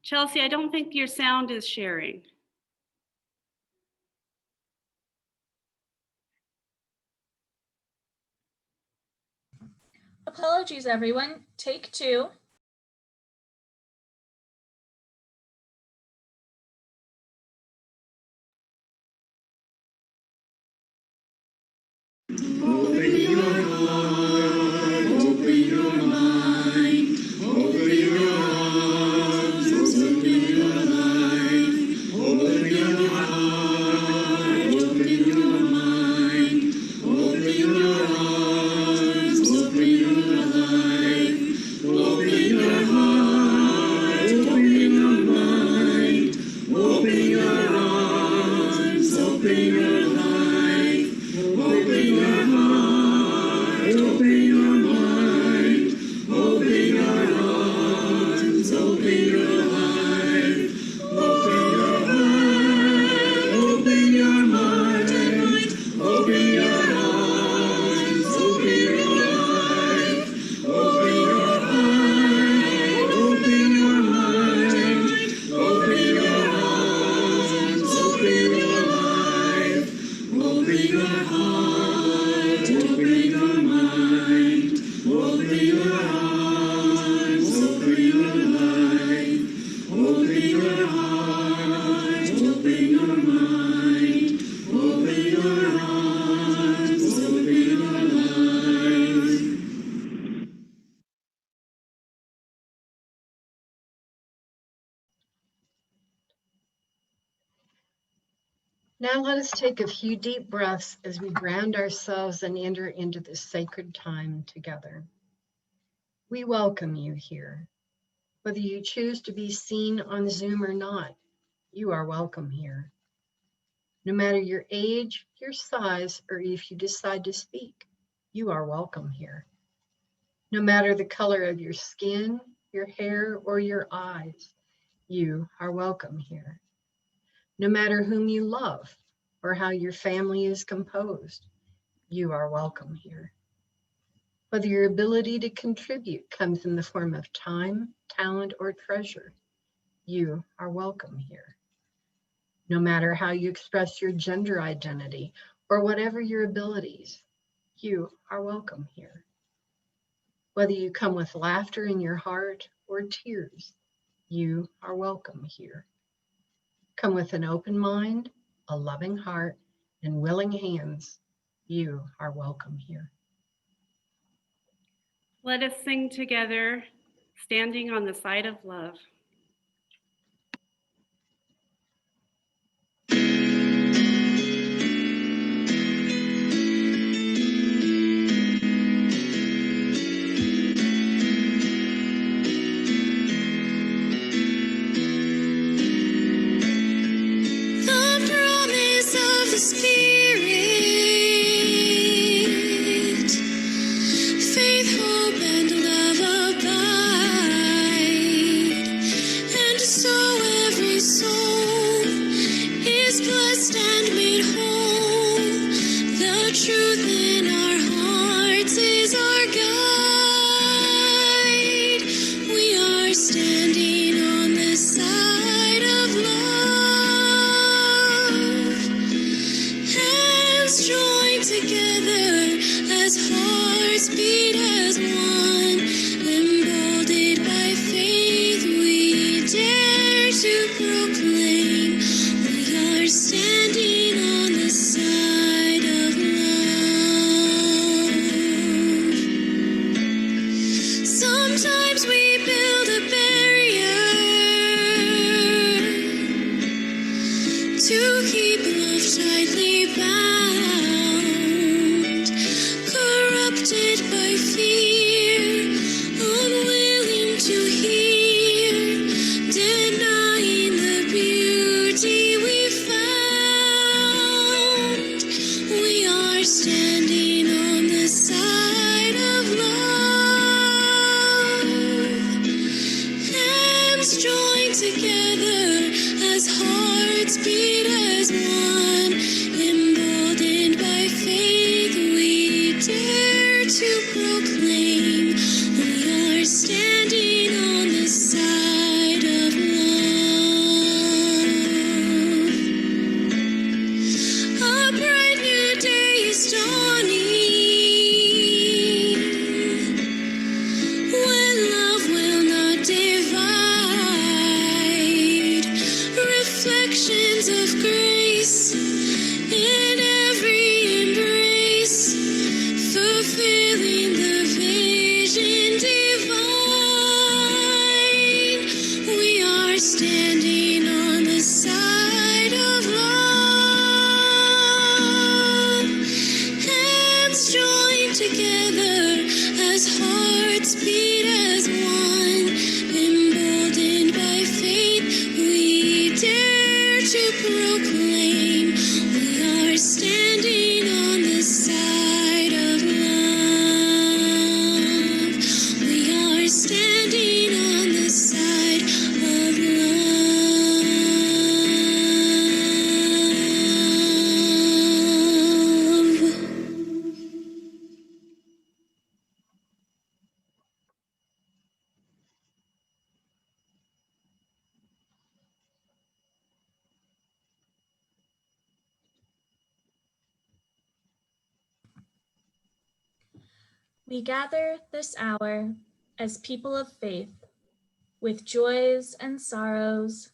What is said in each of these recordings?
Chelsea, I don't think your sound is sharing. Apologies, everyone. Take two. Open your heart, open your mind, open your arms, open your life, open your heart, open your mind, open your arms, open your life, open your heart, open your mind, open your arms, open your life, open your heart, open your mind, open your arms, open your life, open your heart, open your mind, open your arms, open your life, open your heart, open your mind, open your arms, open your life, open your heart, open your mind, open your arms, open your life, open your heart, open your mind, open your arms, open your life. Now let us take a few deep breaths as we ground ourselves and enter into this sacred time together. We welcome you here. Whether you choose to be seen on Zoom or not, you are welcome here. No matter your age, your size, or if you decide to speak, you are welcome here. No matter the color of your skin, your hair, or your eyes, you are welcome here. No matter whom you love or how your family is composed, you are welcome here. Whether your ability to contribute comes in the form of time, talent, or treasure, you are welcome here. No matter how you express your gender identity or whatever your abilities, you are welcome here. Whether you come with laughter in your heart or tears, you are welcome here. Come with an open mind, a loving heart, and willing hands, you are welcome here. Let us sing together, Standing on the Side of Love. The promise of the Spirit, faith, hope, and love abide, and so every soul is blessed and made whole. The truth in our hearts is our guide. We are standing on the side of love, hands joined together as hearts beat as one. Emboldened by faith, we dare to proclaim we are standing on the side of love. Sometimes we build a barrier to keep love tightly bound, corrupted by fear, unwilling to hear, denying the beauty we found. We are standing on the side of love, hands joined together as hearts beat as one. Emboldened by faith, we dare to proclaim We gather this hour as people of faith, with joys and sorrows,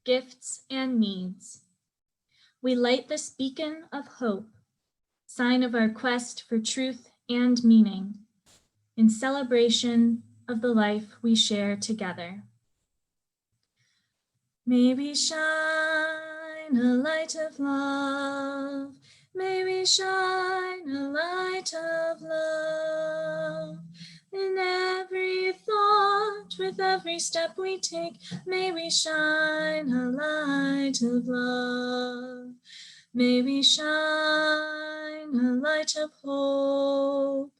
gifts and needs. We light this beacon of hope, sign of our quest for truth and meaning, in celebration of the life we share together. May we shine a light of love. May we shine a light of love. In every thought, with every step we take, may we shine a light of love. May we shine a light of hope.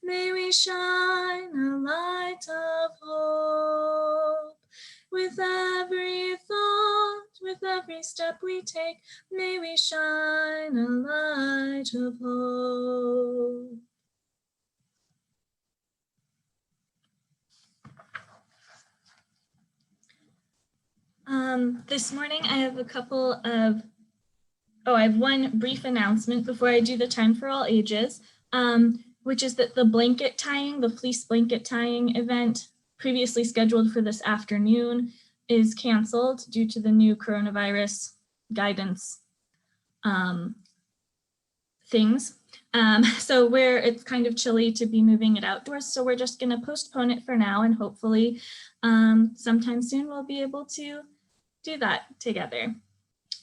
May we shine a light of hope. With every thought, with every step we take, may we shine a light of hope. This morning I have I have one brief announcement before I do the time for all ages, which is that the fleece blanket tying event previously scheduled for this afternoon is canceled due to the new coronavirus guidance things. So it's kind of chilly to be moving it outdoors, so we're just gonna postpone it for now, and hopefully sometime soon we'll be able to do that together.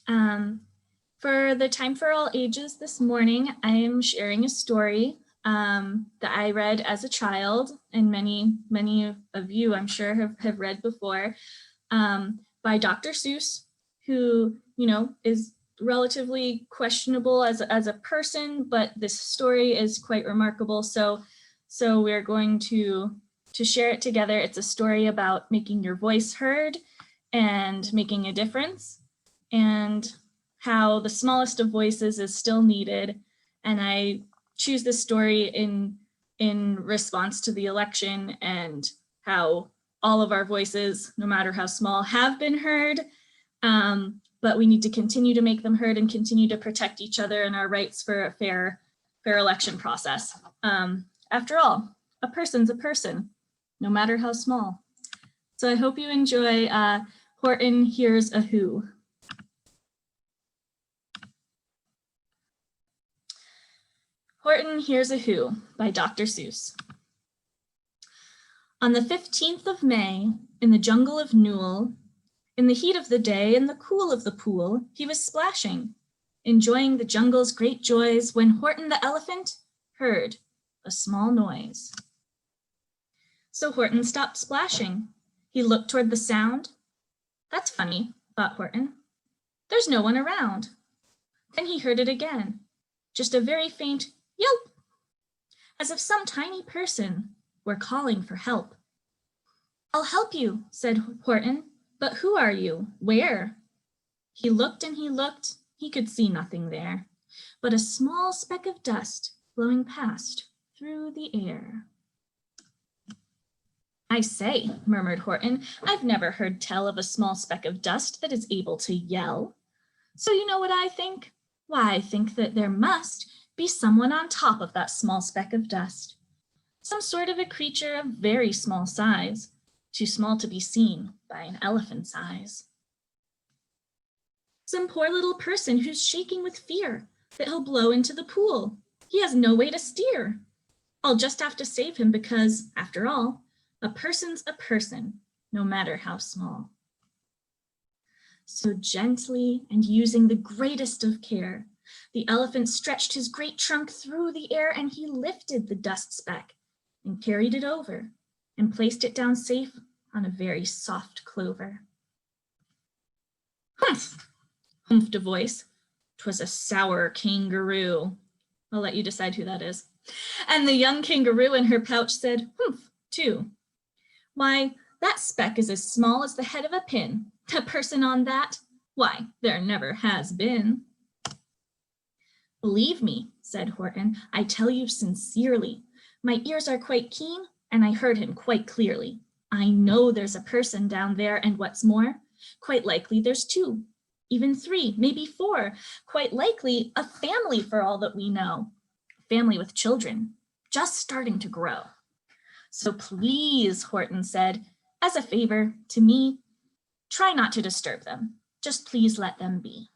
For the time for all ages this morning, I am sharing a story that I read as a child, and many of you I'm sure have read before, by Dr. Seuss, who is relatively questionable as a person, but this story is quite remarkable. So we're going to share it together. It's a story about making your voice heard and making a difference, and how the smallest of voices is still needed. And I choose this story in response to the election, and how all of our voices, no matter how small, have been heard, but we need to continue to make them heard and continue to protect each other and our rights for a fair election process. After all, a person's a person, no matter how small. So I hope you enjoy Horton Hears a Who. Horton Hears a Who by Dr. Seuss. On the 15th of May, in the jungle of Newell, in the heat of the day and the cool of the pool, he was splashing, enjoying the jungle's great joys, when Horton the elephant heard a small noise. So Horton stopped splashing. He looked toward the sound. That's funny, thought Horton. There's no one around. Then he heard it again, just a very faint yelp, as if some tiny person were calling for help. I'll help you, said Horton, but who are you? Where? He looked and he looked, he could see nothing there, but a small speck of dust blowing past through the air. I say, murmured Horton, I've never heard tell of a small speck of dust that is able to yell. So you know what I think? Why, I think that there must be someone on top of that small speck of dust. Some sort of a creature of very small size, too small to be seen by an elephant's eyes. Some poor little person who's shaking with fear that he'll blow into the pool. He has no way to steer. I'll just have to save him because, after all, a person's a person, no matter how small. So gently and using the greatest of care, the elephant stretched his great trunk through the air, and he lifted the dust speck and carried it over and placed it down safe on a very soft clover. Humph, humphed a voice. 'Twas a sour kangaroo. I'll let you decide who that is. And the young kangaroo in her pouch said, humph, too. Why, that speck is as small as the head of a pin. A person on that? Why, there never has been. Believe me, said Horton, I tell you sincerely. My ears are quite keen, and I heard him quite clearly. I know there's a person down there, and what's more, quite likely there's two, even three, maybe four, quite likely a family for all that we know. A family with children, just starting to grow. So please, Horton said, as a favor to me, try not to disturb them. Just please let them be.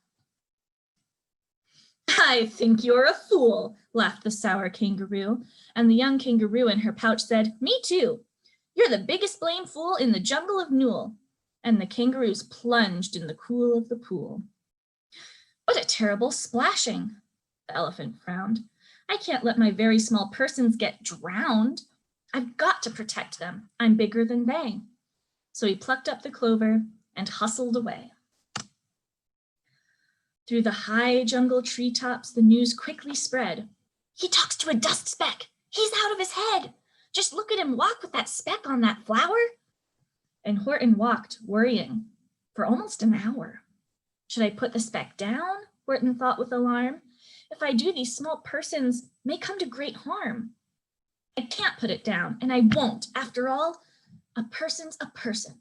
I think you're a fool, laughed the sour kangaroo. And the young kangaroo in her pouch said, me too. You're the biggest blame fool in the jungle of Newell. And the kangaroos plunged in the cool of the pool. What a terrible splashing, the elephant frowned. I can't let my very small persons get drowned. I've got to protect them. I'm bigger than they. So he plucked up the clover and hustled away. Through the high jungle treetops, the news quickly spread. He talks to a dust speck. He's out of his head. Just look at him walk with that speck on that flower. And Horton walked, worrying, for almost an hour. Should I put the speck down? Horton thought with alarm. If I do, these small persons may come to great harm. I can't put it down, and I won't. After all, a person's a person,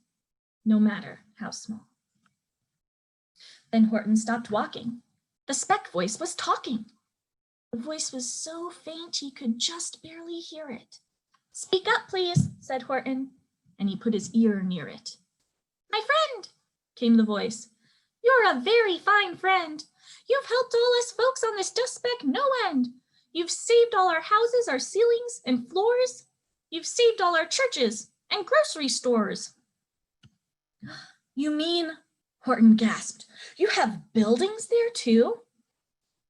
no matter how small. Then Horton stopped walking. The speck voice was talking. The voice was so faint he could just barely hear it. Speak up, please, said Horton, and he put his ear near it. My friend, came the voice. You're a very fine friend. You've helped all us folks on this dust speck no end. You've saved all our houses, our ceilings and floors. You've saved all our churches and grocery stores. You mean, Horton gasped, you have buildings there too?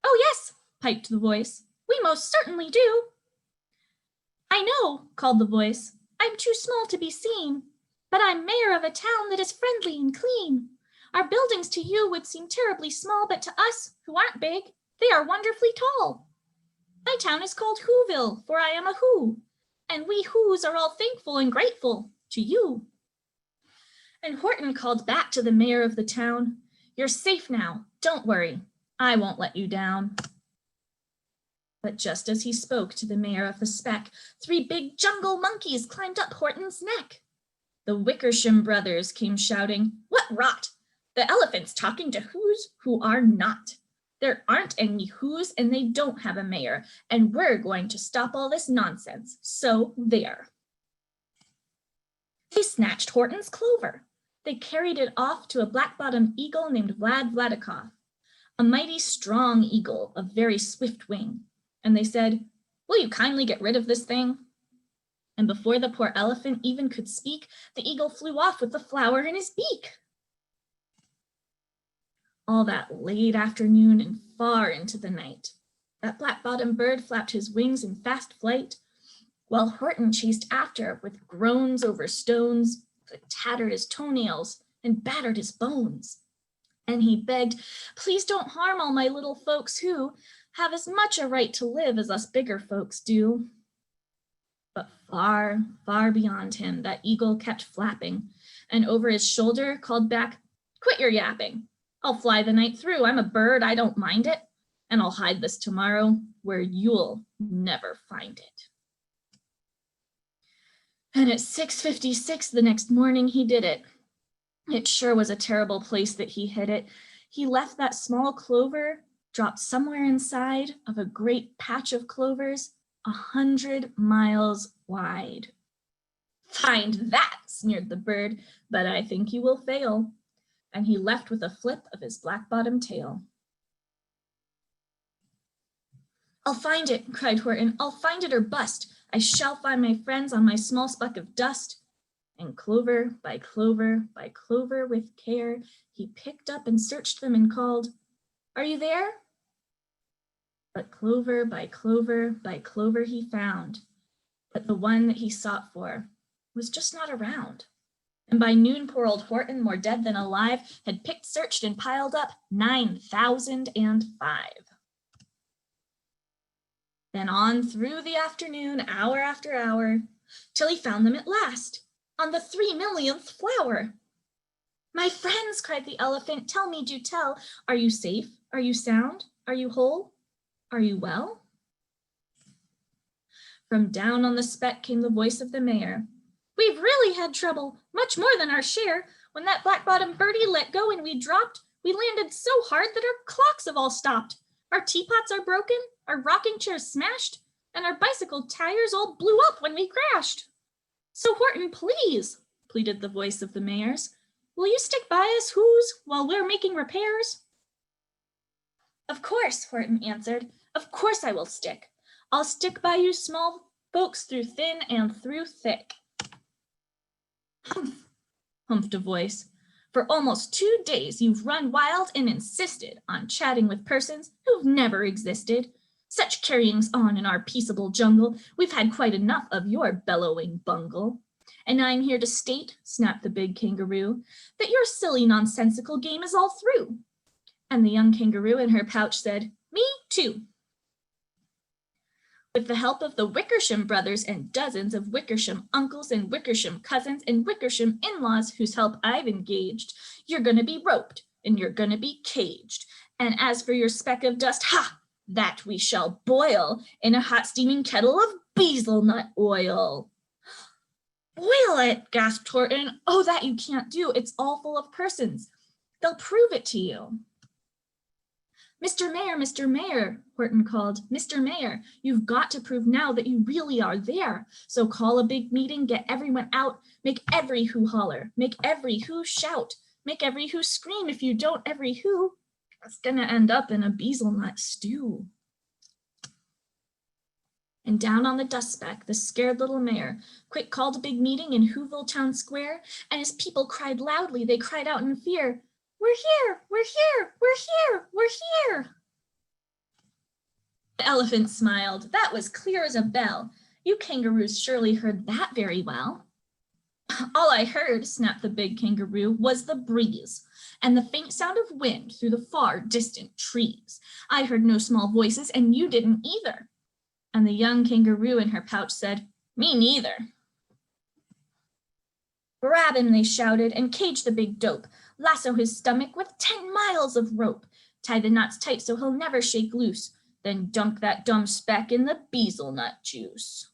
Oh yes, piped the voice. We most certainly do. I know, called the voice. I'm too small to be seen, but I'm mayor of a town that is friendly and clean. Our buildings to you would seem terribly small, but to us, who aren't big, they are wonderfully tall. My town is called Whoville, for I am a Who, and we Whos are all thankful and grateful to you. And Horton called back to the mayor of the town, you're safe now, don't worry, I won't let you down. But just as he spoke to the mayor of the speck, 3 big jungle monkeys climbed up Horton's neck. The Wickersham brothers came shouting, what rot! The elephant's talking to Whos who are not. There aren't any Whos and they don't have a mayor, and we're going to stop all this nonsense, so there. They snatched Horton's clover. They carried it off to a black-bottomed eagle named Vlad Vladikov, a mighty strong eagle of very swift wing. And they said, will you kindly get rid of this thing? And before the poor elephant even could speak, the eagle flew off with the flower in his beak. All that late afternoon and far into the night, that black-bottomed bird flapped his wings in fast flight, while Horton chased after with groans over stones that tattered his toenails and battered his bones. And he begged, please don't harm all my little folks who have as much a right to live as us bigger folks do. But far, far beyond him, that eagle kept flapping, and over his shoulder called back, quit your yapping. I'll fly the night through. I'm a bird, I don't mind it. And I'll hide this tomorrow where you'll never find it. And at 6:56 the next morning, he did it. It sure was a terrible place that he hid it. He left that small clover dropped somewhere inside of a great patch of clovers 100 miles wide. Find that, sneered the bird, but I think you will fail. And he left with a flip of his black-bottomed tail. I'll find it, cried Horton. I'll find it or bust. I shall find my friends on my small speck of dust. And clover by clover by clover with care, he picked up and searched them and called, are you there? But clover by clover by clover he found, but the one that he sought for was just not around. And by noon, poor old Horton, more dead than alive, had picked, searched, and piled up 9,005. Then on through the afternoon, hour after hour, till he found them at last, on the 3 millionth flower. My friends, cried the elephant, tell me, do tell, are you safe? Are you sound? Are you whole? Are you well? From down on the speck came the voice of the mayor. We've really had trouble, much more than our share. When that black-bottomed birdie let go and we dropped, we landed so hard that our clocks have all stopped. Our teapots are broken, our rocking chairs smashed, and our bicycle tires all blew up when we crashed. So Horton, please, pleaded the voice of the mayor's, will you stick by us, Who's, while we're making repairs? Of course, Horton answered. Of course I will stick. I'll stick by you small folks through thin and through thick. Humph, humphed a voice. For almost 2 days you've run wild and insisted on chatting with persons who've never existed. Such carryings on in our peaceable jungle, we've had quite enough of your bellowing bungle. And I'm here to state, snapped the big kangaroo, that your silly nonsensical game is all through. And the young kangaroo in her pouch said, me too. With the help of the Wickersham brothers and dozens of Wickersham uncles and Wickersham cousins and Wickersham in-laws whose help I've engaged, you're going to be roped and you're going to be caged. And as for your speck of dust, ha, that we shall boil in a hot steaming kettle of hazelnut oil. Boil it, gasped Horton. Oh, that you can't do. It's all full of persons. They'll prove it to you. Mr. Mayor, Horton called. Mr. Mayor, you've got to prove now that you really are there. So call a big meeting, get everyone out, make every who holler, make every who shout, make every who scream. If you don't every who, it's gonna end up in a hazelnut stew. And down on the dust speck, the scared little mayor quick called a big meeting in Whoville Town Square, and as people cried loudly, they cried out in fear, we're here, we're here, we're here, we're here. The elephant smiled. That was clear as a bell. You kangaroos surely heard that very well. All I heard, snapped the big kangaroo, was the breeze and the faint sound of wind through the far distant trees. I heard no small voices, and you didn't either. And the young kangaroo in her pouch said, me neither. Grab him, they shouted, and cage the big dope. Lasso his stomach with 10 miles of rope. Tie the knots tight so he'll never shake loose. Then dunk that dumb speck in the hazelnut juice.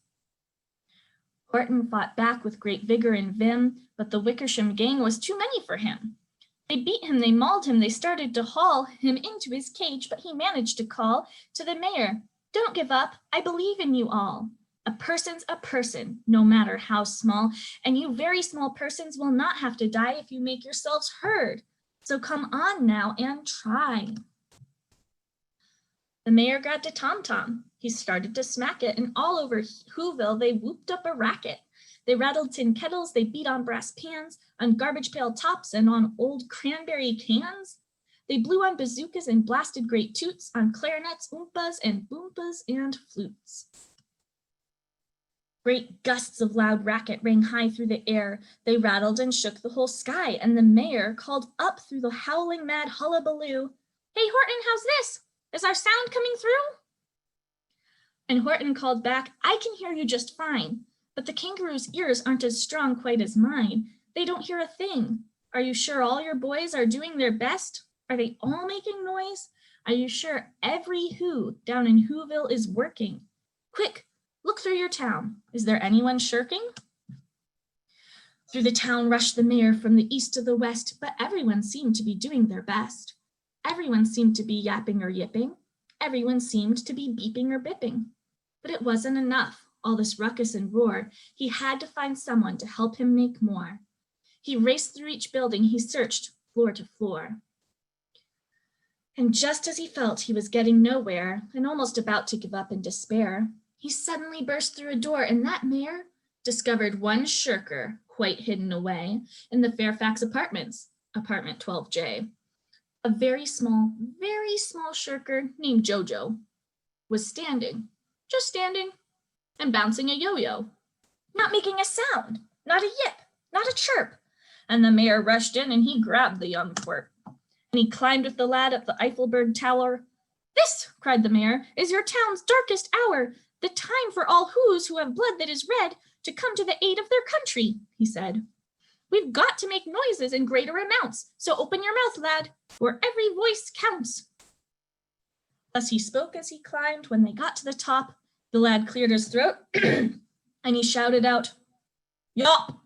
Horton fought back with great vigor and vim, but the Wickersham gang was too many for him. They beat him, they mauled him, they started to haul him into his cage, but he managed to call to the mayor, don't give up, I believe in you all. A person's a person, no matter how small, and you very small persons will not have to die if you make yourselves heard. So come on now and try. The mayor grabbed a tom-tom. He started to smack it, and all over Whoville they whooped up a racket. They rattled tin kettles, they beat on brass pans, on garbage pail tops, and on old cranberry cans. They blew on bazookas and blasted great toots, on clarinets, oompas, and boompas, and flutes. Great gusts of loud racket rang high through the air. They rattled and shook the whole sky, and the mayor called up through the howling mad hullabaloo, hey Horton, how's this? Is our sound coming through? And Horton called back, I can hear you just fine, but the kangaroo's ears aren't as strong quite as mine. They don't hear a thing. Are you sure all your boys are doing their best? Are they all making noise? Are you sure every who down in Whoville is working? Quick, look through your town. Is there anyone shirking? Through the town rushed the mayor from the east to the west, but everyone seemed to be doing their best. Everyone seemed to be yapping or yipping. Everyone seemed to be beeping or bipping. But it wasn't enough, all this ruckus and roar. He had to find someone to help him make more. He raced through each building. He searched floor to floor. And just as he felt he was getting nowhere and almost about to give up in despair, he suddenly burst through a door, and that mayor discovered one shirker quite hidden away in the Fairfax Apartments, apartment 12J. A very small shirker named Jojo was standing, just standing and bouncing a yo-yo, not making a sound, not a yip, not a chirp. And the mayor rushed in and he grabbed the young twerp. And he climbed with the lad up the Eiffelberg Tower. This, cried the mayor, is your town's darkest hour, the time for all who have blood that is red to come to the aid of their country, he said. We've got to make noises in greater amounts, so open your mouth, lad, for every voice counts. Thus he spoke as he climbed. When they got to the top, the lad cleared his throat and he shouted out, yop!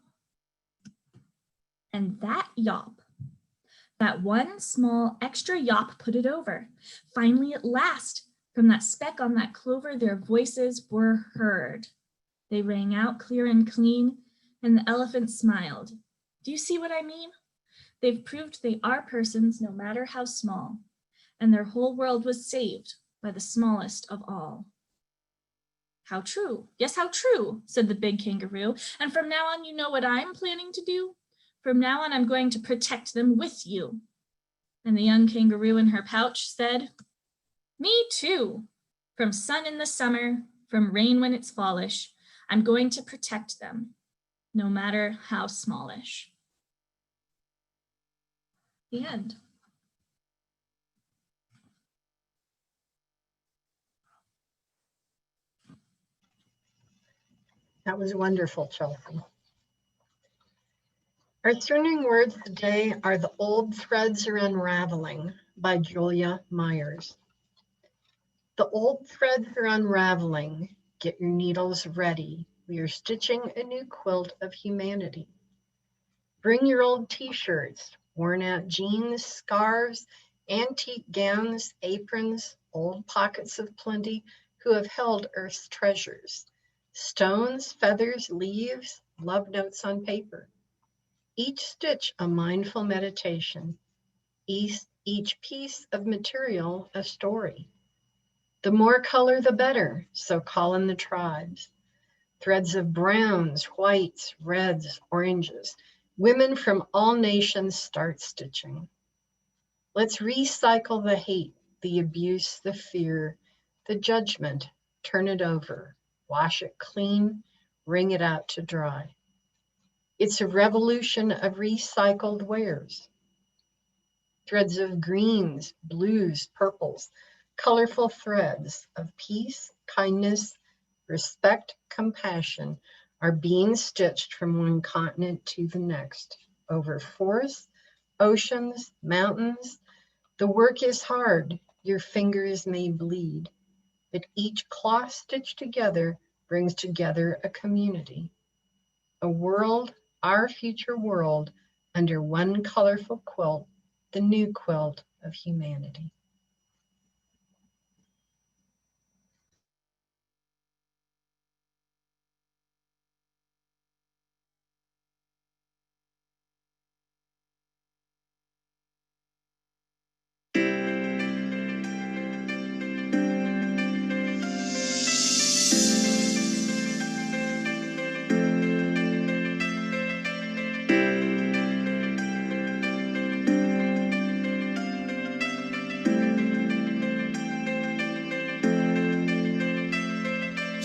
And that yop, that one small extra yop put it over. Finally, at last, From that speck on that clover, their voices were heard. They rang out clear and clean, and the elephant smiled. Do you see what I mean? They've proved they are persons no matter how small, and their whole world was saved by the smallest of all. How true. Yes, how true, said the big kangaroo. And from now on, you know what I'm planning to do? From now on, I'm going to protect them with you. And the young kangaroo in her pouch said, me too. From sun in the summer, from rain when it's fallish, I'm going to protect them, no matter how smallish. The end. That was wonderful, Chelsea. Our turning words today are The Old Threads Are Unraveling by Julia Myers. The old threads are unraveling. Get your needles ready. We are stitching a new quilt of humanity. Bring your old t-shirts, worn out jeans, scarves, antique gowns, aprons, old pockets of plenty who have held Earth's treasures. Stones, feathers, leaves, love notes on paper. Each stitch a mindful meditation. Each piece of material a story. The more color, the better, so call in the tribes. Threads of browns, whites, reds, oranges. Women from all nations start stitching. Let's recycle the hate, the abuse, the fear, the judgment, turn it over, wash it clean, wring it out to dry. It's a revolution of recycled wares. Threads of greens, blues, purples, colorful threads of peace, kindness, respect, compassion are being stitched from one continent to the next, over forests, oceans, mountains. The work is hard, your fingers may bleed, but each cloth stitched together brings together a community, a world, our future world, under one colorful quilt, the new quilt of humanity.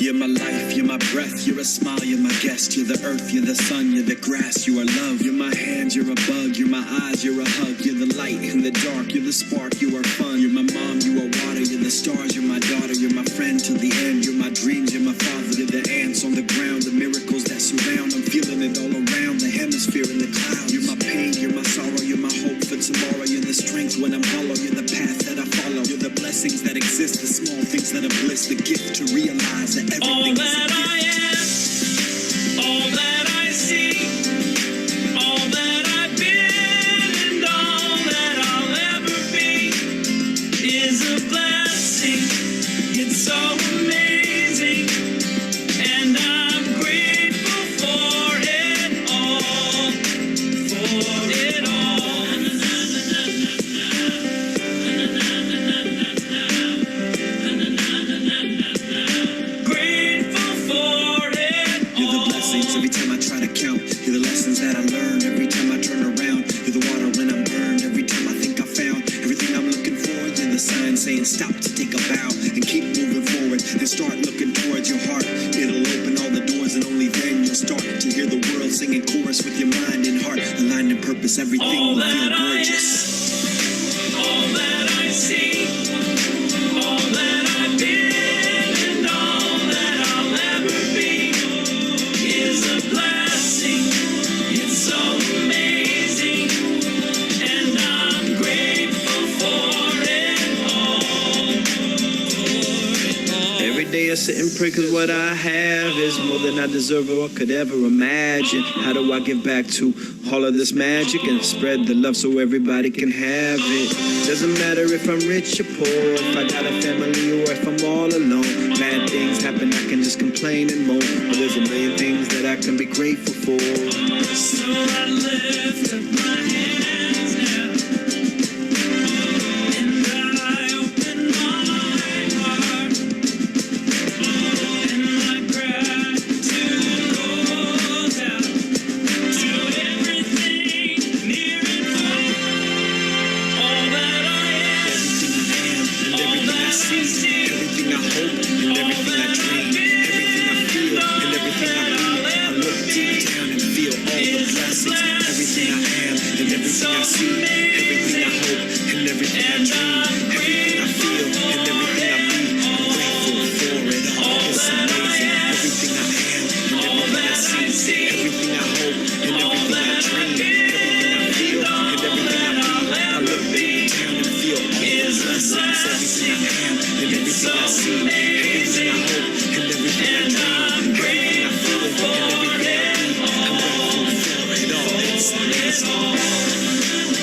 You're my life, you're my breath, you're a smile, you're my guest. You're the earth, you're the sun, you're the grass, you are love. You're my hands, you're a bug, you're my eyes, you're a hug. You're the light in the dark, you're the spark, you are fun. You're my mom, you are water, you're the stars, you're my daughter. You're my friend till the end, you're my dreams, you're my father. You're the ants on the ground, the miracles that surround. I'm feeling it all around, the hemisphere and the clouds. You're my pain, you're my sorrow, you're my hope for tomorrow. You're the strength when I'm hollow, you're the path that I follow. You're the blessings that exist, the small things that are bliss. The gift to realize that everything is a gift. I am, all that I see, all that I've been, and all that I'll ever be is a blessing. It's so amazing, and I'm grateful for it all, for it all. Every time I try to count, you're the lessons that I learned. Every time I turn around, you're the water when I'm burned. Every time I think I found everything I'm looking for, you're the sign saying stop to take a bow and keep moving forward and start looking towards your heart. It'll open all the doors and only then you'll start to hear the world singing chorus with your mind and heart aligned in purpose. Everything will feel gorgeous. All that I see, all that I've been, and all that I'll ever be is a blessing. It's so amazing, and I'm grateful for it all. Every day I sit and pray cause what I have is more than I deserve or could ever imagine. How do I give back to all of this magic and spread the love so everybody can have it? Doesn't matter if I'm rich or poor, if I got a family or if can just complain and moan, but there's a million things that I can be grateful for. So I lift up my hands now, and I open my heart, and my gratitude goes out to everything near and far. All that I am, everything I am, and everything I see, everything I hope, and everything I dream, everything I feel, and everything I breathe. I look deep down and feel all the blessings, everything I am, and everything I see, everything I hope, and everything I dream, everything I feel, and everything I breathe. I'm grateful for it all. It's amazing. Everything I am, and everything I see, everything I hope, and everything I dream, everything I feel, and everything I breathe. I look deep down and feel all the blessings, everything I am, and everything I see, everything I hope, and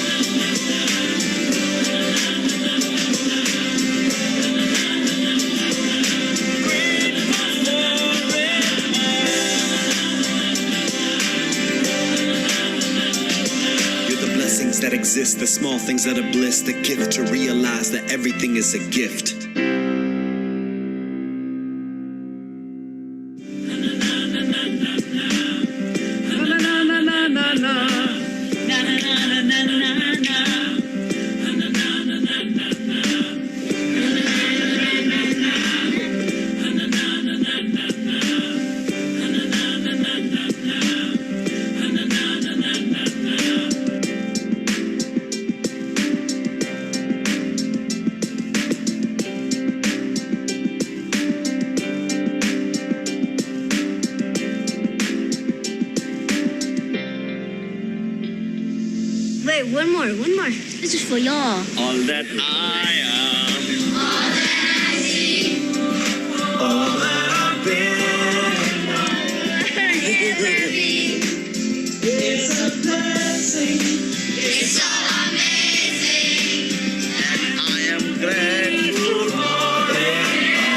everything I dream, everything I feel, and everything I breathe. I'm grateful for it all. It's amazing. You're the blessings that exist, the small things that are bliss, the gift to realize that everything is a gift. Wait, one more. This is for y'all. All that I am, all that I've been, it's a blessing. It's so amazing. I am grateful for it all.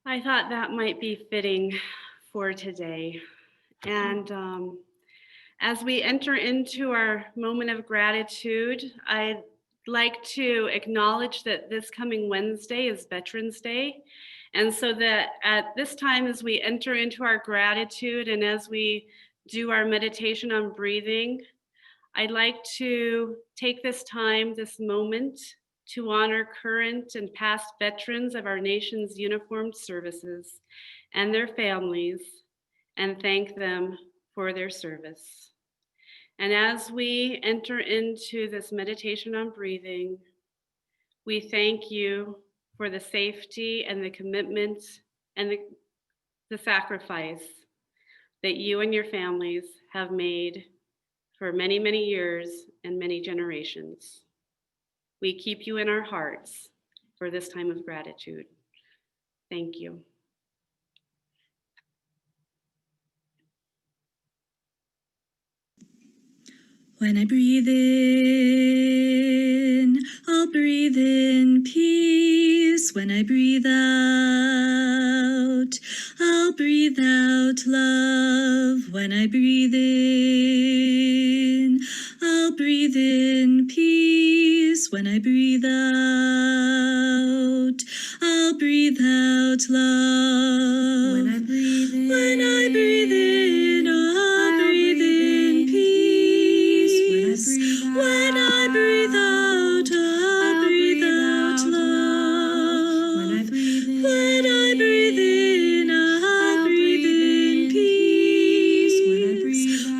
I thought that might be fitting for today. And as we enter into our moment of gratitude, I'd like to acknowledge that this coming Wednesday is Veterans Day. And so that at this time, as we enter into our gratitude and as we do our meditation on breathing, I'd like to take this time, this moment, to honor current and past veterans of our nation's uniformed services and their families, and thank them for their service. And as we enter into this meditation on breathing, we thank you for the safety and the commitment and the sacrifice that you and your families have made for many, many years and many generations. We keep you in our hearts for this time of gratitude. Thank you. When I breathe in, I'll breathe in peace. When I breathe out, I'll breathe out love. When I breathe in, I'll breathe in peace. When I breathe out, I'll breathe out love. When I breathe in, I'll breathe in peace. When I breathe out, I'll breathe out love. When I breathe in, I'll breathe in peace.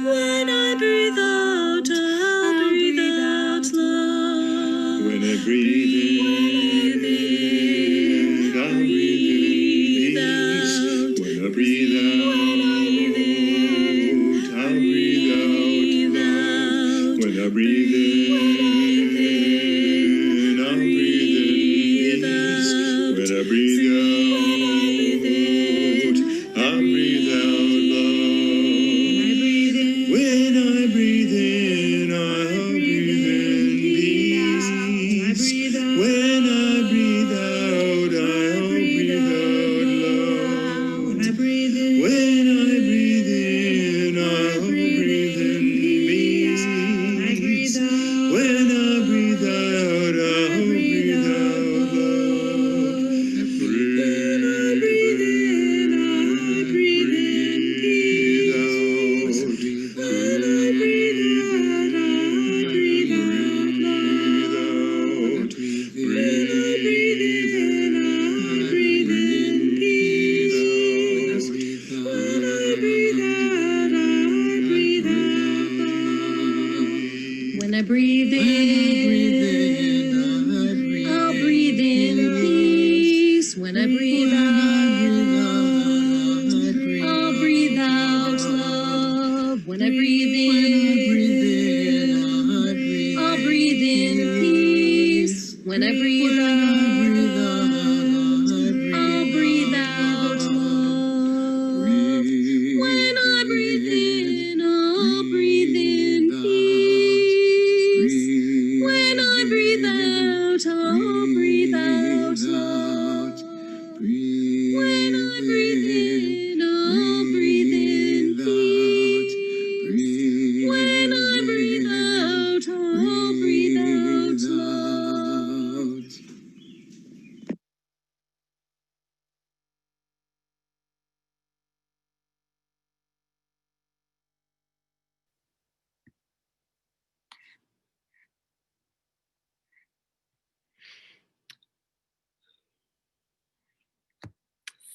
When I breathe out, I'll breathe out love. When I breathe in, I'll breathe in peace.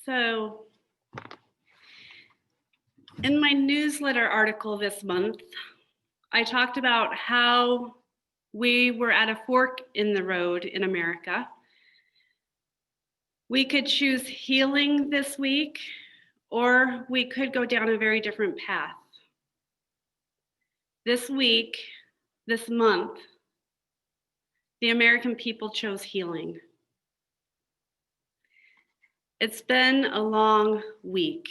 So, in my newsletter article this month, I talked about how we were at a fork in the road in America. We could choose healing this week, or we could go down a very different path. This week, this month, the American people chose healing. It's been a long week.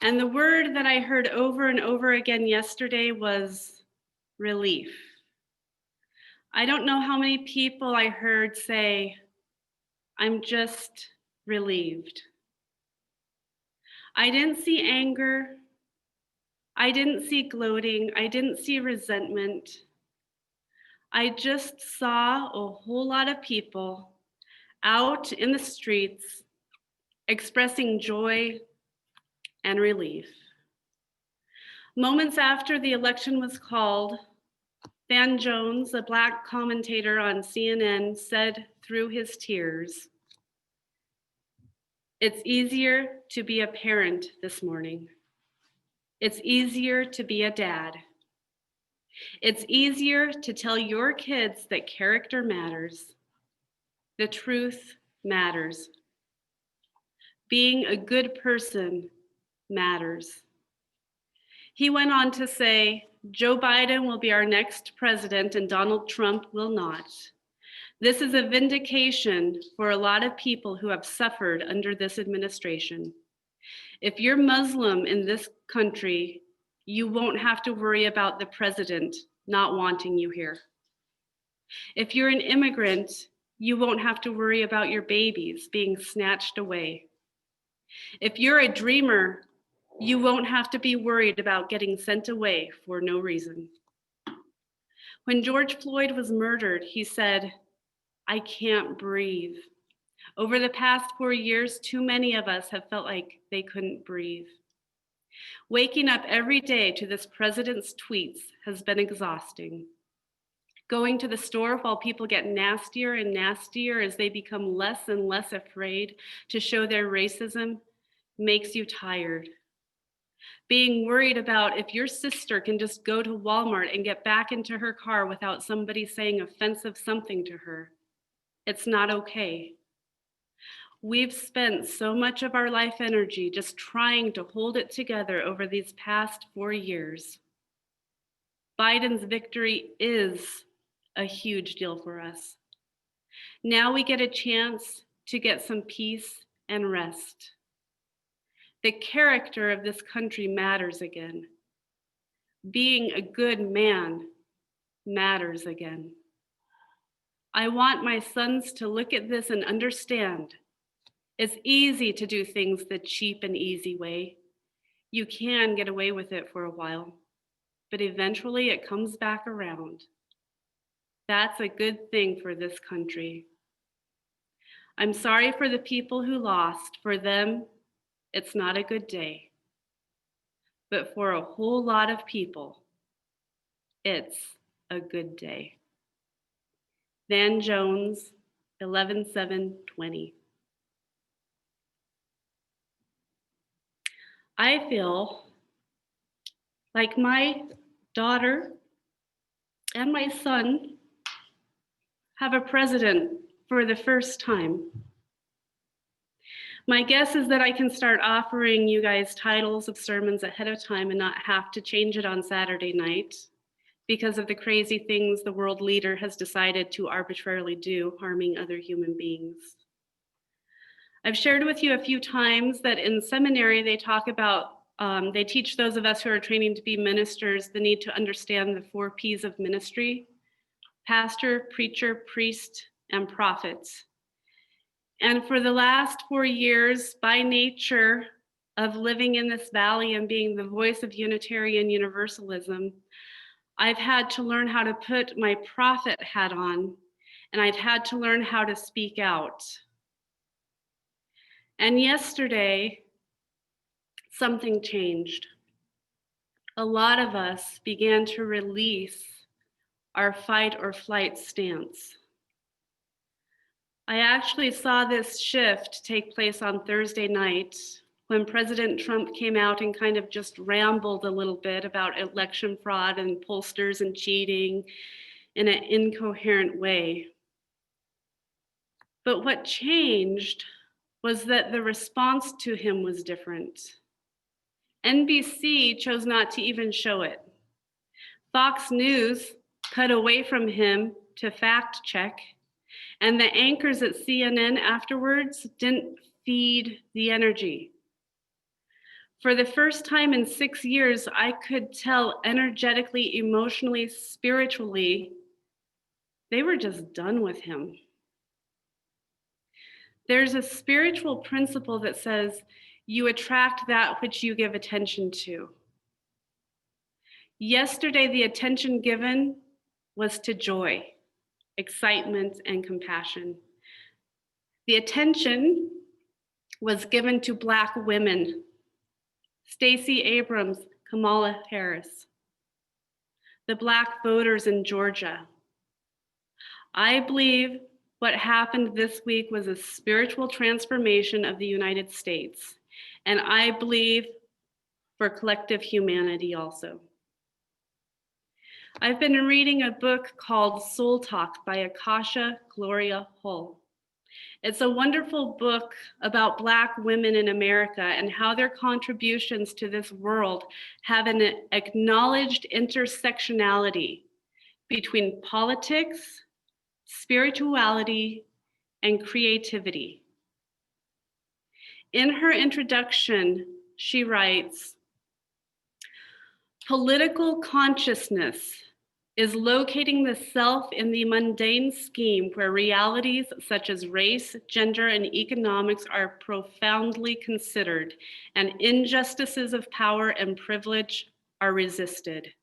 And the word that I heard over and over again yesterday was relief. I don't know how many people I heard say, I'm just relieved. I didn't see anger. I didn't see gloating. I didn't see resentment. I just saw a whole lot of people out in the streets expressing joy and relief. Moments after the election was called, Van Jones, a Black commentator on CNN, said through his tears, "It's easier to be a parent this morning. It's easier to be a dad. It's easier to tell your kids that character matters. The truth matters. Being a good person matters." He went on to say, Joe Biden will be our next president and Donald Trump will not. This is a vindication for a lot of people who have suffered under this administration. If you're Muslim in this country, you won't have to worry about the president not wanting you here. If you're an immigrant, you won't have to worry about your babies being snatched away. If you're a dreamer, you won't have to be worried about getting sent away for no reason. When George Floyd was murdered, he said, "I can't breathe." Over the past 4 years, too many of us have felt like they couldn't breathe. Waking up every day to this president's tweets has been exhausting. Going to the store while people get nastier and nastier as they become less and less afraid to show their racism makes you tired. Being worried about if your sister can just go to Walmart and get back into her car without somebody saying offensive something to her. It's not okay. We've spent so much of our life energy just trying to hold it together over these past 4 years. Biden's victory is a huge deal for us. Now we get a chance to get some peace and rest. The character of this country matters again. Being a good man matters again. I want my sons to look at this and understand it's easy to do things the cheap and easy way. You can get away with it for a while, but eventually it comes back around. That's a good thing for this country. I'm sorry for the people who lost. For them, it's not a good day. But for a whole lot of people, it's a good day. Van Jones, 11/7/20. I feel like my daughter and my son have a president for the first time. My guess is that I can start offering you guys titles of sermons ahead of time and not have to change it on Saturday night because of the crazy things the world leader has decided to arbitrarily do, harming other human beings. I've shared with you a few times that in seminary they talk about, they teach those of us who are training to be ministers the need to understand the 4 P's of ministry: pastor, preacher, priest, and prophet. And for the last 4 years, by nature of living in this valley and being the voice of Unitarian Universalism, I've had to learn how to put my prophet hat on, and I've had to learn how to speak out. And yesterday, something changed. A lot of us began to release our fight or flight stance. I actually saw this shift take place on Thursday night when President Trump came out and kind of just rambled a little bit about election fraud and pollsters and cheating in an incoherent way. But what changed was that the response to him was different. NBC chose not to even show it. Fox News cut away from him to fact check, and the anchors at CNN afterwards didn't feed the energy. For the first time in 6 years, I could tell energetically, emotionally, spiritually, they were just done with him. There's a spiritual principle that says you attract that which you give attention to. Yesterday, the attention given was to joy, excitement, and compassion. The attention was given to Black women, Stacey Abrams, Kamala Harris, the Black voters in Georgia. I believe what happened this week was a spiritual transformation of the United States, and I believe for collective humanity also. I've been reading a book called Soul Talk by Akasha Gloria Hull. It's a wonderful book about Black women in America and how their contributions to this world have an acknowledged intersectionality between politics, spirituality, and creativity. In her introduction, she writes, "Political consciousness is locating the self in the mundane scheme where realities such as race, gender, and economics are profoundly considered, and injustices of power and privilege are resisted.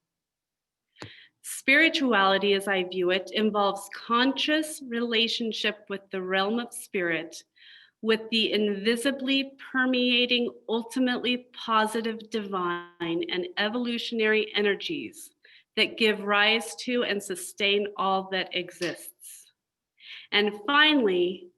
Spirituality, as I view it, involves conscious relationship with the realm of spirit, with the invisibly permeating, ultimately positive divine and evolutionary energies that give rise to and sustain all that exists. And finally,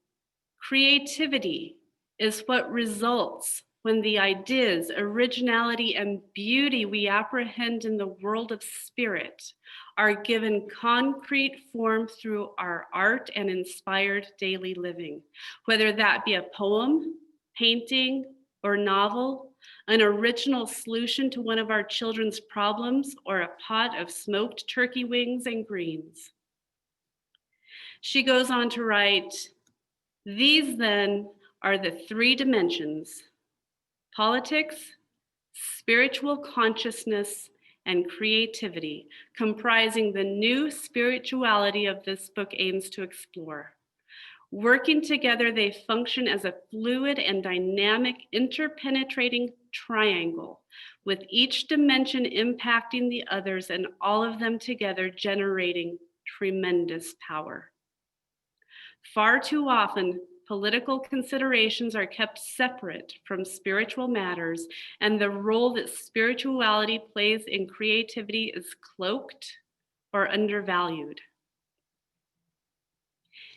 creativity is what results when the ideas, originality, and beauty we apprehend in the world of spirit are given concrete form through our art and inspired daily living, whether that be a poem, painting, or novel, an original solution to one of our children's problems, or a pot of smoked turkey wings and greens." She goes on to write, "These then are the three dimensions: politics, spiritual consciousness, and creativity, comprising the new spirituality of this book aims to explore. Working together, they function as a fluid and dynamic interpenetrating triangle, with each dimension impacting the others and all of them together generating tremendous power. Far too often, political considerations are kept separate from spiritual matters, and the role that spirituality plays in creativity is cloaked or undervalued.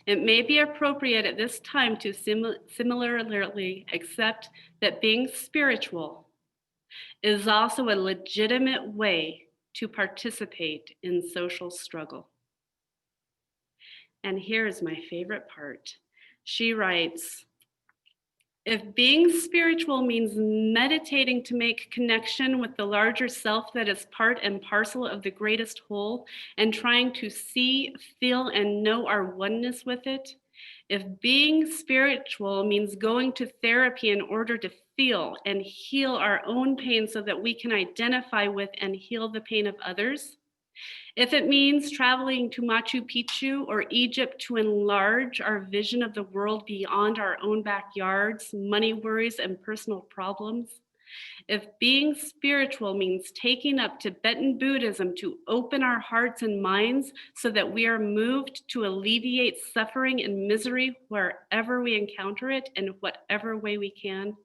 It may be appropriate at this time to similarly accept that being spiritual is also a legitimate way to participate in social struggle." And here's my favorite part. She writes, "If being spiritual means meditating to make connection with the larger self that is part and parcel of the greatest whole, and trying to see, feel, and know our oneness with it, if being spiritual means going to therapy in order to feel and heal our own pain so that we can identify with and heal the pain of others, if it means traveling to Machu Picchu or Egypt to enlarge our vision of the world beyond our own backyards, money worries, and personal problems, if being spiritual means taking up Tibetan Buddhism to open our hearts and minds so that we are moved to alleviate suffering and misery wherever we encounter it in whatever way we can,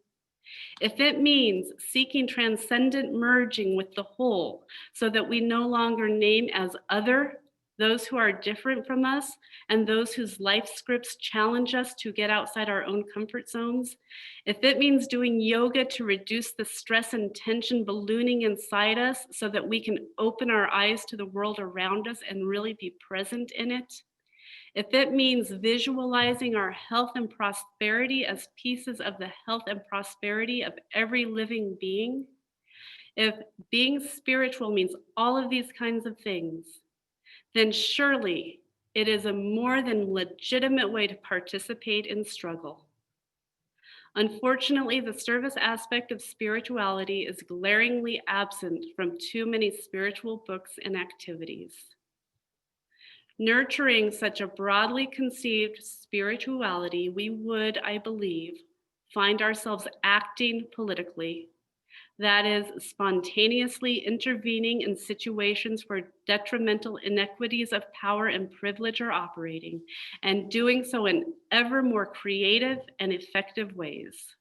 if it means seeking transcendent merging with the whole so that we no longer name as other those who are different from us, and those whose life scripts challenge us to get outside our own comfort zones, if it means doing yoga to reduce the stress and tension ballooning inside us so that we can open our eyes to the world around us and really be present in it, if it means visualizing our health and prosperity as pieces of the health and prosperity of every living being, if being spiritual means all of these kinds of things, then surely it is a more than legitimate way to participate in struggle. Unfortunately, the service aspect of spirituality is glaringly absent from too many spiritual books and activities. Nurturing such a broadly conceived spirituality, we would, I believe, find ourselves acting politically. That is, spontaneously intervening in situations where detrimental inequities of power and privilege are operating, and doing so in ever more creative and effective ways.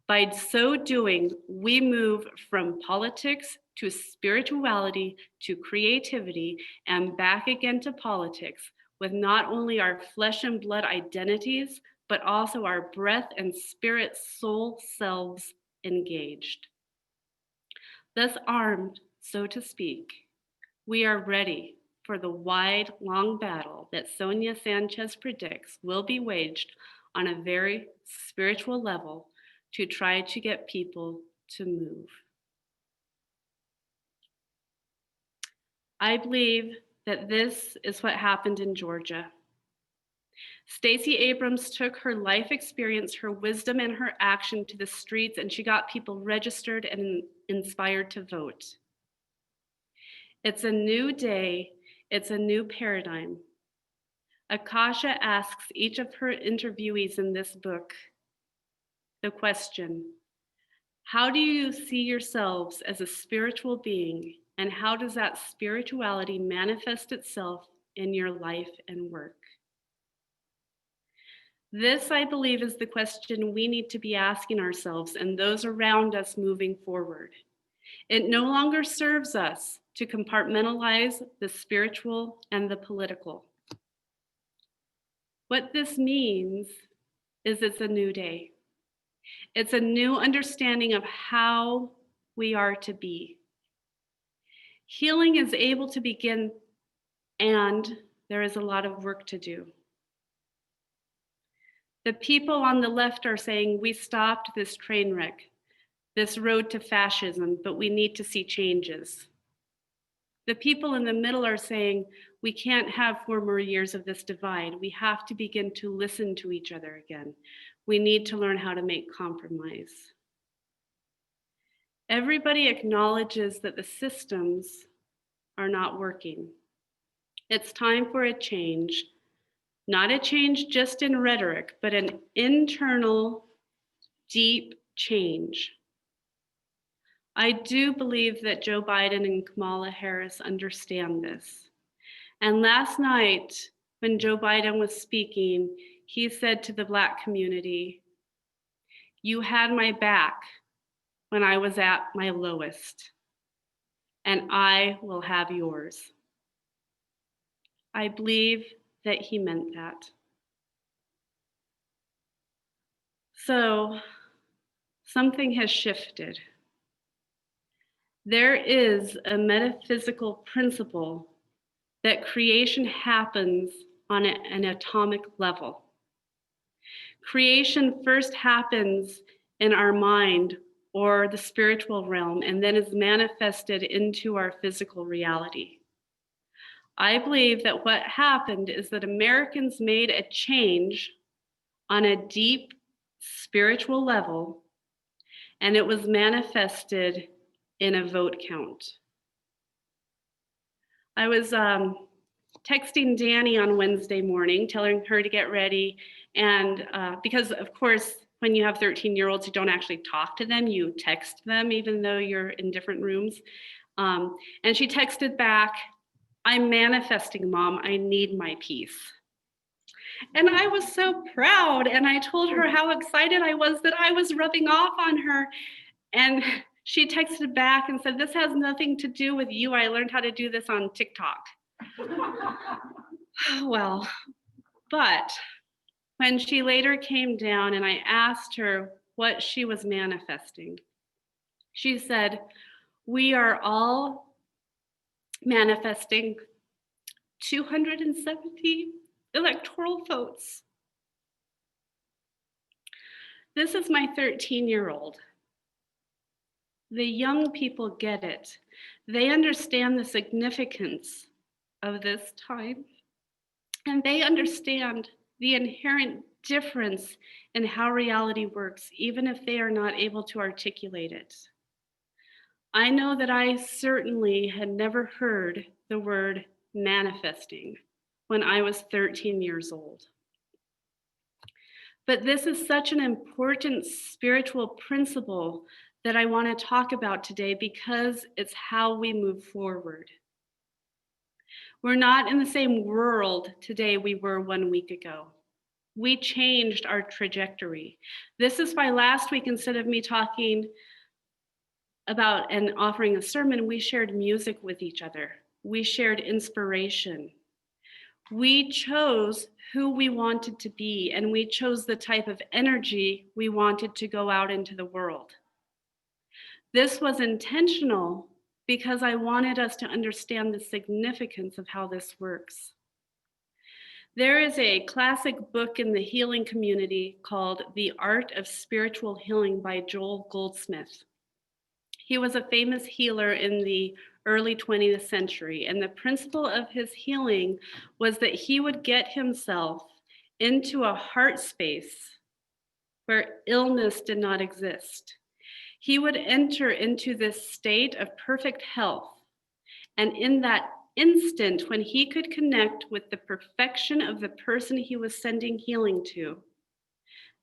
By so doing, we move from politics to spirituality to creativity and back again to politics with not only our flesh and blood identities, but also our breath and spirit soul selves engaged. Thus armed, so to speak, we are ready for the wide, long battle that Sonia Sanchez predicts will be waged on a very spiritual level to try to get people to move. I believe that this is what happened in Georgia. Stacey Abrams took her life experience, her wisdom, and her action to the streets, and she got people registered and inspired to vote. It's a new day, it's a new paradigm. Akasha asks each of her interviewees in this book the question, how do you see yourselves as a spiritual being, and how does that spirituality manifest itself in your life and work? This, I believe, is the question we need to be asking ourselves and those around us moving forward. It no longer serves us to compartmentalize the spiritual and the political. What this means is it's a new day. It's a new understanding of how we are to be. Healing is able to begin, and there is a lot of work to do. The people on the left are saying, we stopped this train wreck, this road to fascism, but we need to see changes. The people in the middle are saying, we can't have 4 more years of this divide. We have to begin to listen to each other again. We need to learn how to make compromise. Everybody acknowledges that the systems are not working. It's time for a change, not a change just in rhetoric, but an internal, deep change. I do believe that Joe Biden and Kamala Harris understand this. And last night, when Joe Biden was speaking, he said to the Black community, you had my back when I was at my lowest, and I will have yours. I believe that he meant that. So something has shifted. There is a metaphysical principle that creation happens on an atomic level. Creation first happens in our mind or the spiritual realm, and then is manifested into our physical reality. I believe that what happened is that Americans made a change on a deep spiritual level, and it was manifested in a vote count. I was texting Danny on Wednesday morning, telling her to get ready, and because of course, when you have 13-year-olds, you don't actually talk to them, you text them even though you're in different rooms. And she texted back, I'm manifesting, Mom, I need my peace. And I was so proud, and I told her how excited I was that I was rubbing off on her. And she texted back and said, this has nothing to do with you. I learned how to do this on TikTok. Well, but when she later came down and I asked her what she was manifesting, she said, "We are all manifesting 270 electoral votes." This is my 13-year-old. The young people get it. They understand the significance of this time, and they understand the inherent difference in how reality works, even if they are not able to articulate it. I know that I certainly had never heard the word manifesting when I was 13 years old. But this is such an important spiritual principle that I want to talk about today because it's how we move forward. We're not in the same world today we were 1 week ago. We changed our trajectory. This is why last week, instead of me talking about and offering a sermon, we shared music with each other. We shared inspiration. We chose who we wanted to be, and we chose the type of energy we wanted to go out into the world. This was intentional because I wanted us to understand the significance of how this works. There is a classic book in the healing community called The Art of Spiritual Healing by Joel Goldsmith. He was a famous healer in the early 20th century, and the principle of his healing was that he would get himself into a heart space where illness did not exist. He would enter into this state of perfect health, and in that instant, when he could connect with the perfection of the person he was sending healing to,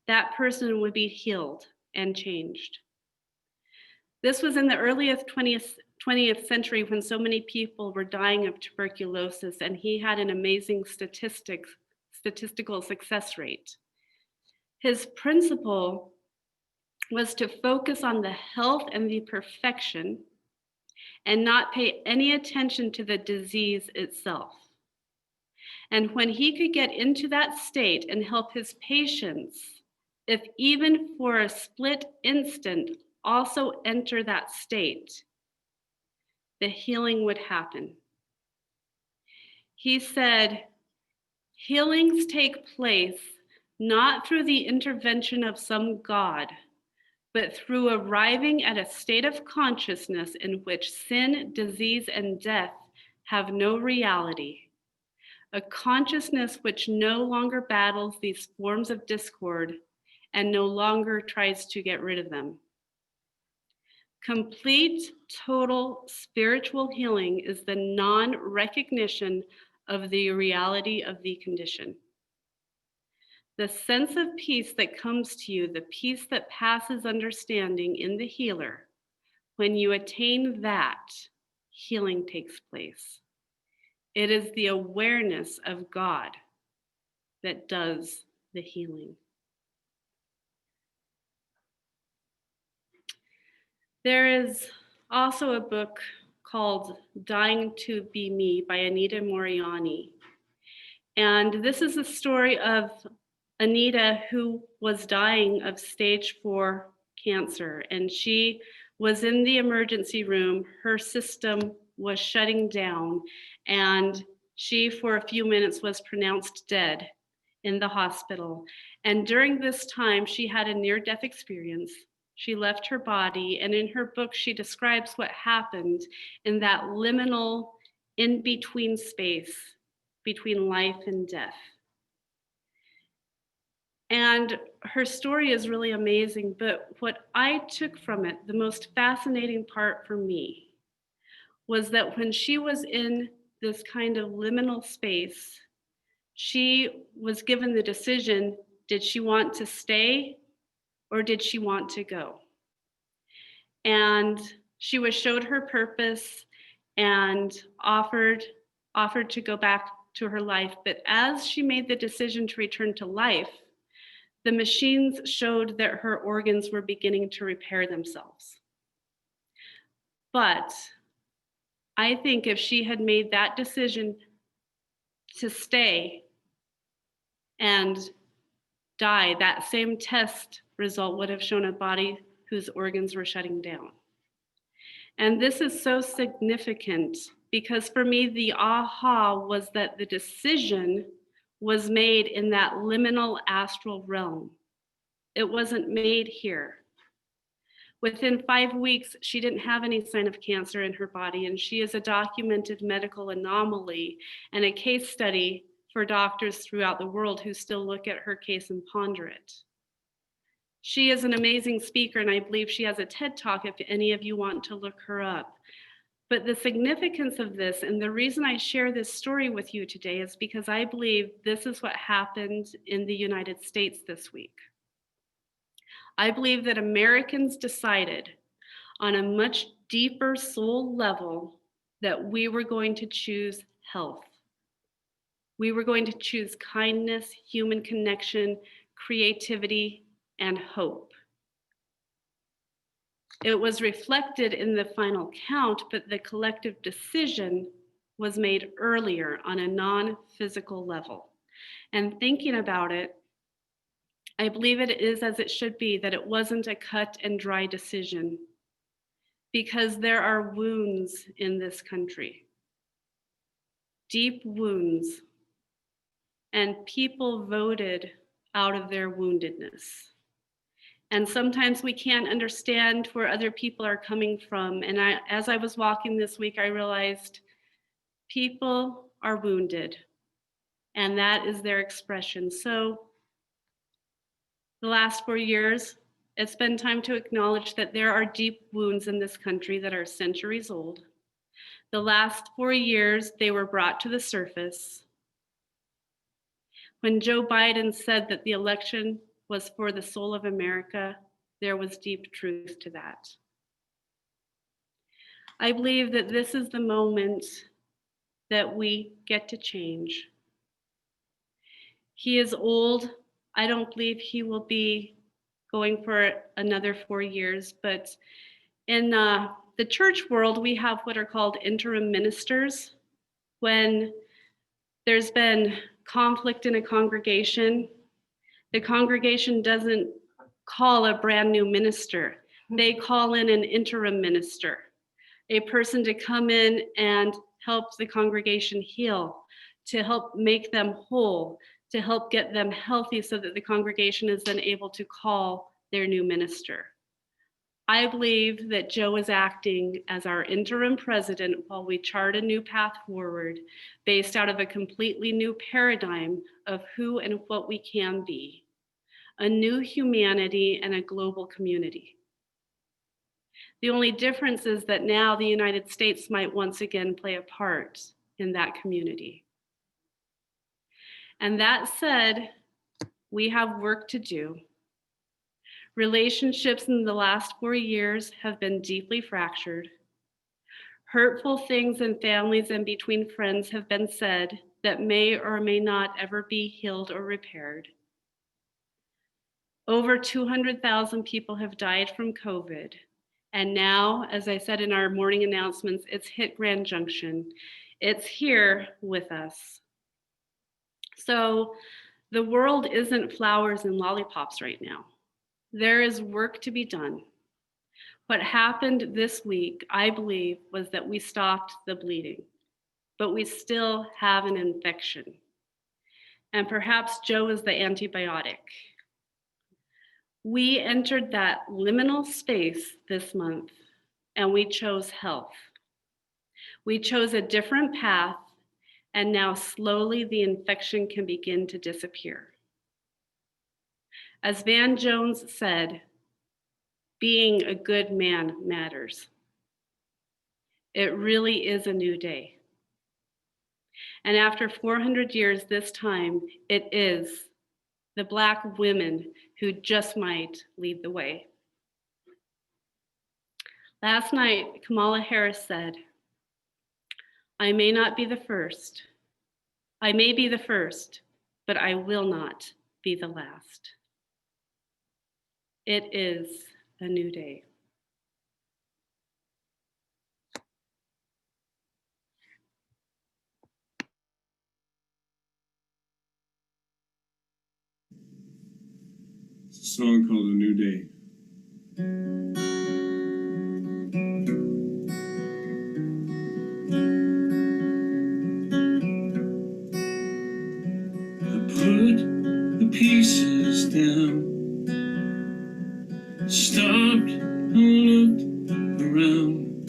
that person would be healed and changed. This was in the earliest 20th century when so many people were dying of tuberculosis, and he had an amazing statistical success rate. His principle was to focus on the health and the perfection and not pay any attention to the disease itself. And when he could get into that state and help his patients, if even for a split instant, also enter that state, the healing would happen. He said, healings take place not through the intervention of some God, but through arriving at a state of consciousness in which sin, disease, and death have no reality, a consciousness which no longer battles these forms of discord and no longer tries to get rid of them. Complete, total spiritual healing is the non-recognition of the reality of the condition. The sense of peace that comes to you, the peace that passes understanding in the healer, when you attain that, healing takes place. It is the awareness of God that does the healing. There is also a book called Dying to Be Me by Anita Moriani. And this is a story of Anita, who was dying of stage 4 cancer, and she was in the emergency room. Her system was shutting down, and she, for a few minutes, was pronounced dead in the hospital. And during this time, she had a near-death experience. She left her body, and in her book, she describes what happened in that liminal in-between space between life and death. And her story is really amazing, but what I took from it, the most fascinating part for me, was that when she was in this kind of liminal space, she was given the decision, did she want to stay or did she want to go? And she was showed her purpose and offered to go back to her life. But as she made the decision to return to life, the machines showed that her organs were beginning to repair themselves. But I think if she had made that decision to stay and die, that same test result would have shown a body whose organs were shutting down. And this is so significant because for me, the aha was that the decision was made in that liminal astral realm. It wasn't made here. Within 5 weeks, she didn't have any sign of cancer in her body, and she is a documented medical anomaly and a case study for doctors throughout the world who still look at her case and ponder it. She is an amazing speaker, and I believe she has a TED Talk if any of you want to look her up. But the significance of this, and the reason I share this story with you today, is because I believe this is what happened in the United States this week. I believe that Americans decided on a much deeper soul level that we were going to choose health. We were going to choose kindness, human connection, creativity, and hope. It was reflected in the final count, but the collective decision was made earlier on a non-physical level. And thinking about it, I believe it is as it should be, that it wasn't a cut and dry decision, because there are wounds in this country, deep wounds, and people voted out of their woundedness. And sometimes we can't understand where other people are coming from. And as I was walking this week, I realized people are wounded, and that is their expression. So the last 4 years, it's been time to acknowledge that there are deep wounds in this country that are centuries old. The last 4 years, they were brought to the surface. When Joe Biden said that the election was for the soul of America, there was deep truth to that. I believe that this is the moment that we get to change. He is old. I don't believe he will be going for another 4 years, but in the church world, we have what are called interim ministers. When there's been conflict in a congregation, the congregation doesn't call a brand new minister. They call in an interim minister, a person to come in and help the congregation heal, to help make them whole, to help get them healthy so that the congregation is then able to call their new minister. I believe that Joe is acting as our interim president while we chart a new path forward based out of a completely new paradigm of who and what we can be, a new humanity and a global community. The only difference is that now the United States might once again play a part in that community. And that said, we have work to do. Relationships in the last 4 years have been deeply fractured. Hurtful things in families and between friends have been said that may or may not ever be healed or repaired. Over 200,000 people have died from COVID. And now, as I said in our morning announcements, it's hit Grand Junction. It's here with us. So the world isn't flowers and lollipops right now. There is work to be done. What happened this week, I believe, was that we stopped the bleeding, but we still have an infection. And perhaps Joe is the antibiotic. We entered that liminal space this month, and we chose health. We chose a different path, and now slowly the infection can begin to disappear. As Van Jones said, being a good man matters. It really is a new day. And after 400 years this time, it is the Black women who just might lead the way. Last night, Kamala Harris said, I may not be the first. I may be the first, but I will not be the last. It is a new day. song called A New Day. I put the pieces down, stopped and looked around,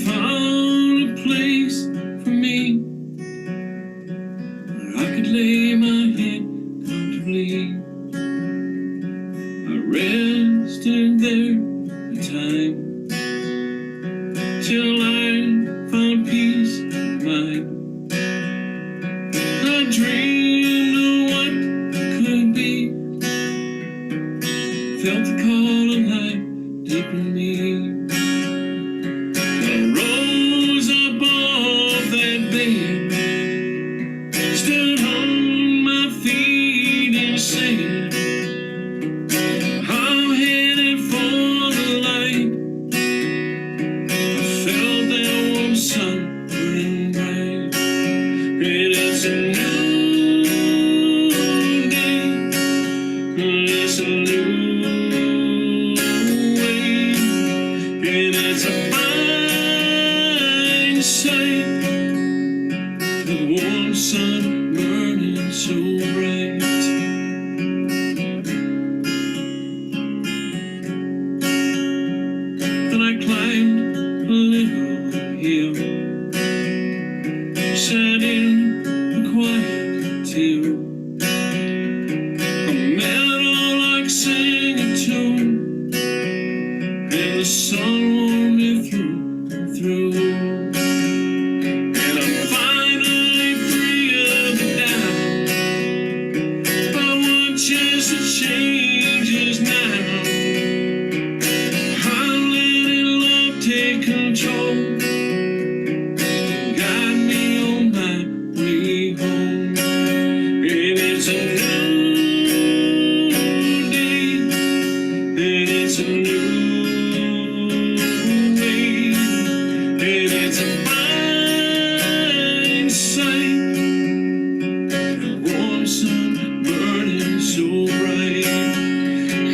found a place for me where I could lay my head comfortably. I rested there a time till I found peace of mind. I dreamed of what could be, felt the call of life deep in me. I rose up off that bed, stood on my feet and said, I'm headed for the light. I felt that warm sun burning bright, and it's a new day, it's a new way, and it's a fine sight, the warm sun burning so bright. And I climbed a little hill, sat in a quiet till a meadowlark sang a tune, and the sun warmed me through and through. And I'm finally free of the doubt, but one chance to change is now. I'm letting love take control, guide me on my way home. And it's a new day, and it's a new way, and it's a fine sight, the warm sun burning so bright.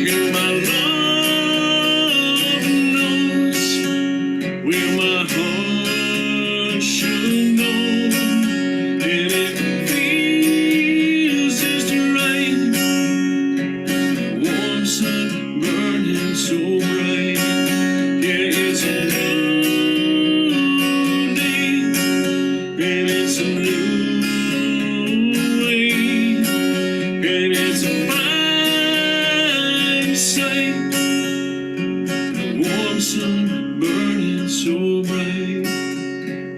And my love knows where my heart should go, and it feels just right, the warm sun burning so bright. Yeah, it's a new day, and it's a new way, and it's a fine sight, the warm sun burning so bright.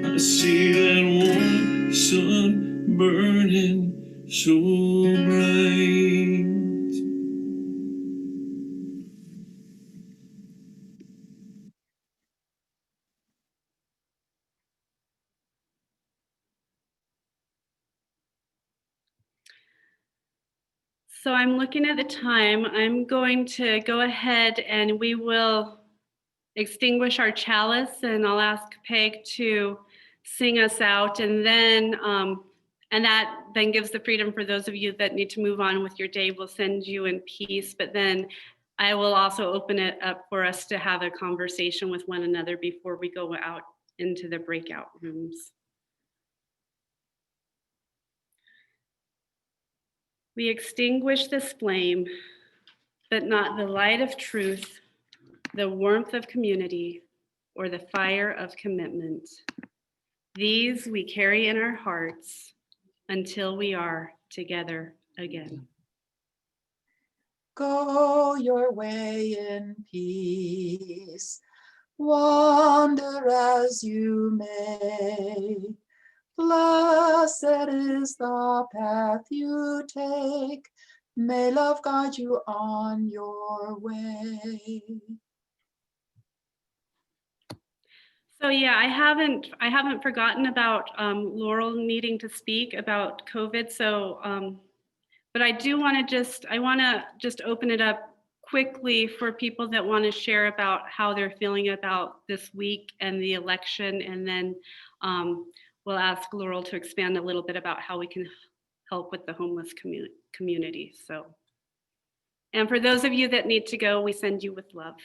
I see that warm sun burning so bright. So I'm looking at the time. I'm going to go ahead and we will extinguish our chalice, and I'll ask Peg to sing us out, and that then gives the freedom for those of you that need to move on with your day. We'll send you in peace, but then I will also open it up for us to have a conversation with one another before we go out into the breakout rooms. We extinguish this flame, but not the light of truth, the warmth of community, or the fire of commitment. These we carry in our hearts until we are together again. Go your way in peace, wander as you may. Blessed is the path you take. May love guide you on your way. So yeah, I haven't forgotten about Laurel needing to speak about COVID. So, but I want to just open it up quickly for people that want to share about how they're feeling about this week and the election, and then we'll ask Laurel to expand a little bit about how we can help with the homeless community. So. And for those of you that need to go, we send you with love.